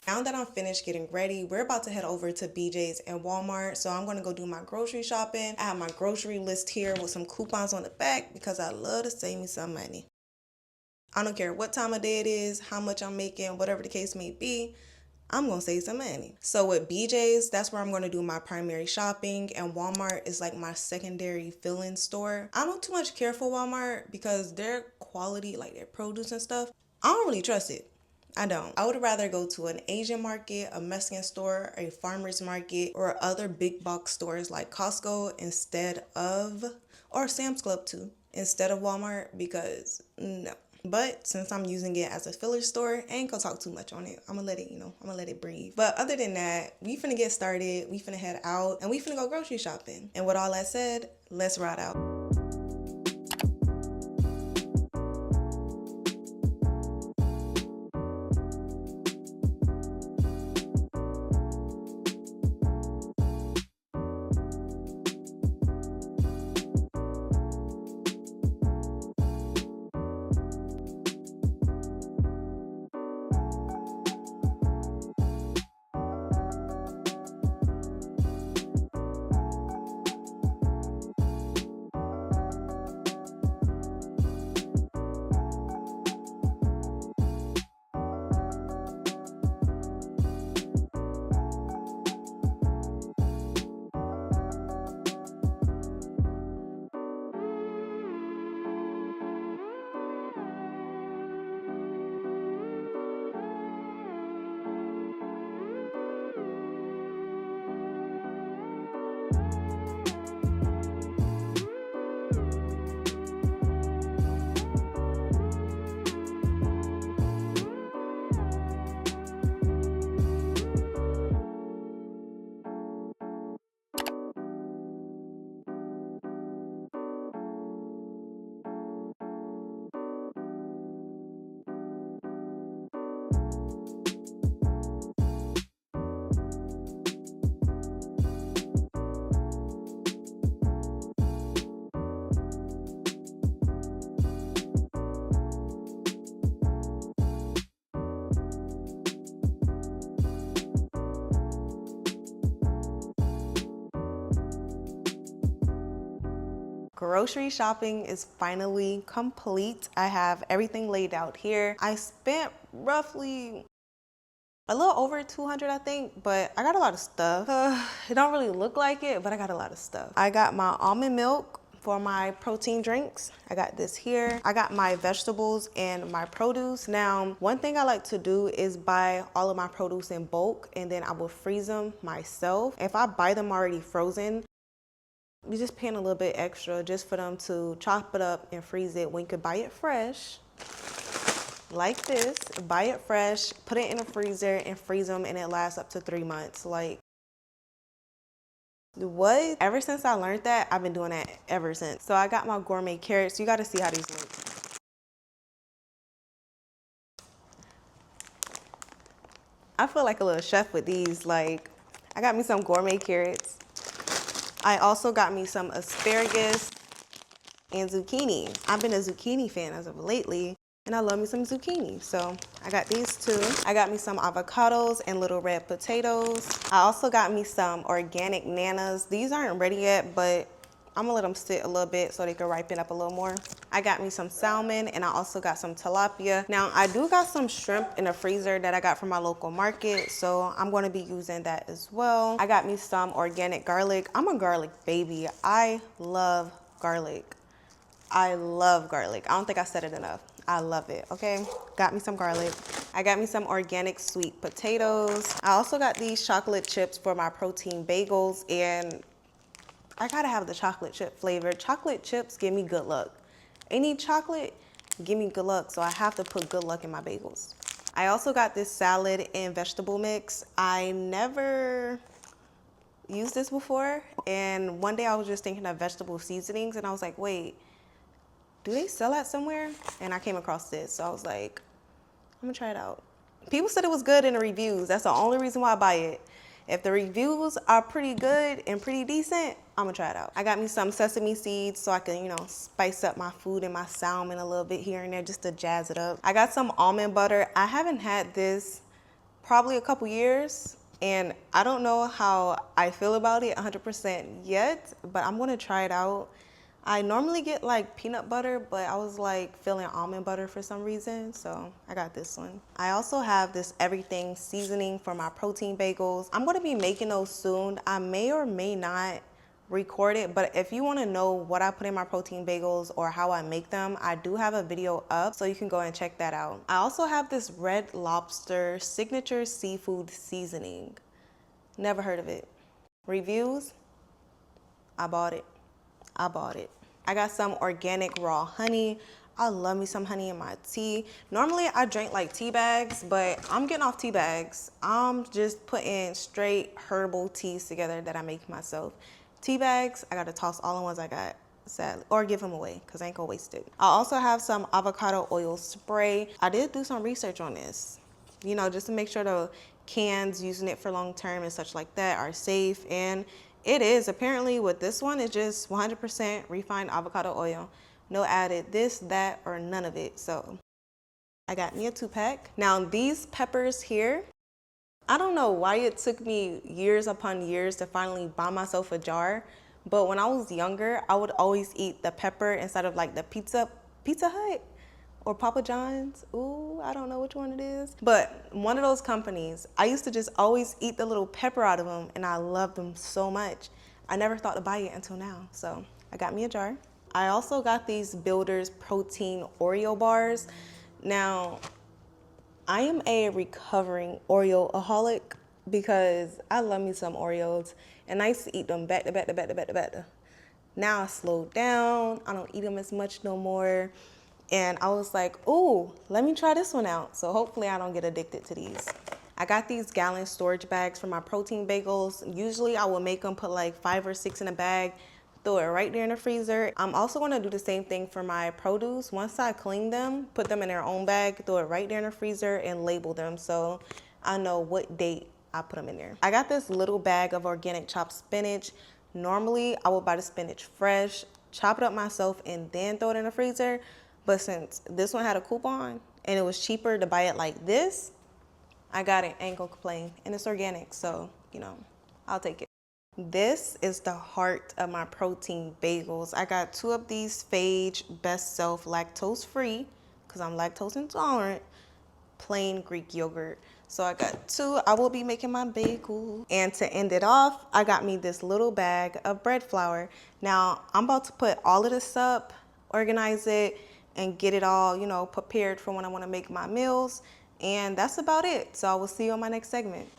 Now that I'm finished getting ready, we're about to head over to BJ's and Walmart. So I'm going to go do my grocery shopping. I have my grocery list here with some coupons on the back because I love to save me some money. I don't care what time of day it is, how much I'm making, whatever the case may be, I'm gonna save some money. So with BJ's, that's where I'm gonna do my primary shopping, and Walmart is like my secondary fill-in store. I don't too much care for Walmart because their quality, like their produce and stuff, I don't really trust it. I don't. I would rather go to an Asian market, a Mexican store, a farmer's market, or other big box stores like Costco or Sam's Club too, instead of Walmart, because no. But since I'm using it as a filler store, I ain't gonna talk too much on it. I'm gonna let it, I'm gonna let it breathe. But other than that, we finna get started. We finna head out and we finna go grocery shopping. And with all that said, let's ride out. Grocery shopping is finally complete. I have everything laid out here. I spent roughly a little over 200, I think, but I got a lot of stuff. It don't really look like it, but I got a lot of stuff. I got my almond milk for my protein drinks. I got this here. I got my vegetables and my produce. Now, one thing I like to do is buy all of my produce in bulk, and then I will freeze them myself. If I buy them already frozen, you're just paying a little bit extra just for them to chop it up and freeze it when you could buy it fresh. Like this, buy it fresh, put it in a freezer and freeze them, and it lasts up to 3 months. Like, what? Ever since I learned that, I've been doing that ever since. So I got my gourmet carrots. You gotta see how these look. I feel like a little chef with these. Like, I got me some gourmet carrots. I also got me some asparagus and zucchini. I've been a zucchini fan as of lately, and I love me some zucchini. So I got these two. I got me some avocados and little red potatoes. I also got me some organic nanas. These aren't ready yet, but I'm gonna let them sit a little bit so they can ripen up a little more. I got me some salmon, and I also got some tilapia. Now, I do got some shrimp in the freezer that I got from my local market, so I'm gonna be using that as well. I got me some organic garlic. I'm a garlic baby. I love garlic. I love garlic. I don't think I said it enough. I love it, okay? Got me some garlic. I got me some organic sweet potatoes. I also got these chocolate chips for my protein bagels, and I gotta have the chocolate chip flavor. Chocolate chips give me good luck. Any chocolate, give me good luck, so I have to put good luck in my bagels. I also got this salad and vegetable mix. I never used this before, and one day I was just thinking of vegetable seasonings, and I was like, wait, do they sell that somewhere? And I came across this, so I was like, I'm gonna try it out. People said it was good in the reviews. That's the only reason why I buy it. If the reviews are pretty good and pretty decent, I'm gonna try it out. I got me some sesame seeds so I can, spice up my food and my salmon a little bit here and there just to jazz it up. I got some almond butter. I haven't had this probably a couple years, and I don't know how I feel about it 100% yet, but I'm gonna try it out. I normally get like peanut butter, but I was like feeling almond butter for some reason, so I got this one. I also have this everything seasoning for my protein bagels. I'm gonna be making those soon. I may or may not record it, but if you want to know what I put in my protein bagels or how I make them, I do have a video up, so you can go and check that out. I also have this Red Lobster signature seafood seasoning. Never heard of it. Reviews? I bought it. I bought it. I got some organic raw honey. I love me some honey in my tea. Normally I drink like tea bags, but I'm getting off tea bags. I'm just putting straight herbal teas together that I make myself. Tea bags, I gotta toss all the ones I got, sadly, or give them away because I ain't gonna waste it. I also have some avocado oil spray. I did do some research on this, you know, just to make sure the cans using it for long term and such like that are safe, and it is. Apparently with this one, it's just 100% refined avocado oil. No added this, that, or none of it. So I got me a 2-pack. Now these peppers here, I don't know why it took me years upon years to finally buy myself a jar, but when I was younger, I would always eat the pepper instead of like the Pizza Hut or Papa John's. Ooh, I don't know which one it is. But one of those companies, I used to just always eat the little pepper out of them, and I loved them so much. I never thought to buy it until now, so I got me a jar. I also got these Builders protein Oreo bars. Now, I am a recovering Oreo-aholic because I love me some Oreos, and I used to eat them back to back to back to back to back. Now I slowed down. I don't eat them as much no more. And I was like, ooh, let me try this one out. So hopefully I don't get addicted to these. I got these gallon storage bags for my protein bagels. Usually I will make them, put like 5 or 6 in a bag, throw it right there in the freezer. I'm also gonna do the same thing for my produce. Once I clean them, put them in their own bag, throw it right there in the freezer, and label them so I know what date I put them in there. I got this little bag of organic chopped spinach. Normally I would buy the spinach fresh, chop it up myself, and then throw it in the freezer. But since this one had a coupon and it was cheaper to buy it like this, I got it, ain't gonna complain. And it's organic, so, you know, I'll take it. This is the heart of my protein bagels. I got 2 of these Phage Best Self lactose free, because I'm lactose intolerant, plain Greek yogurt. So I got 2. I will be making my bagel. And to end it off, I got me this little bag of bread flour. Now, I'm about to put all of this up, organize it, and get it all, you know, prepared for when I want to make my meals. And that's about it. So I will see you on my next segment.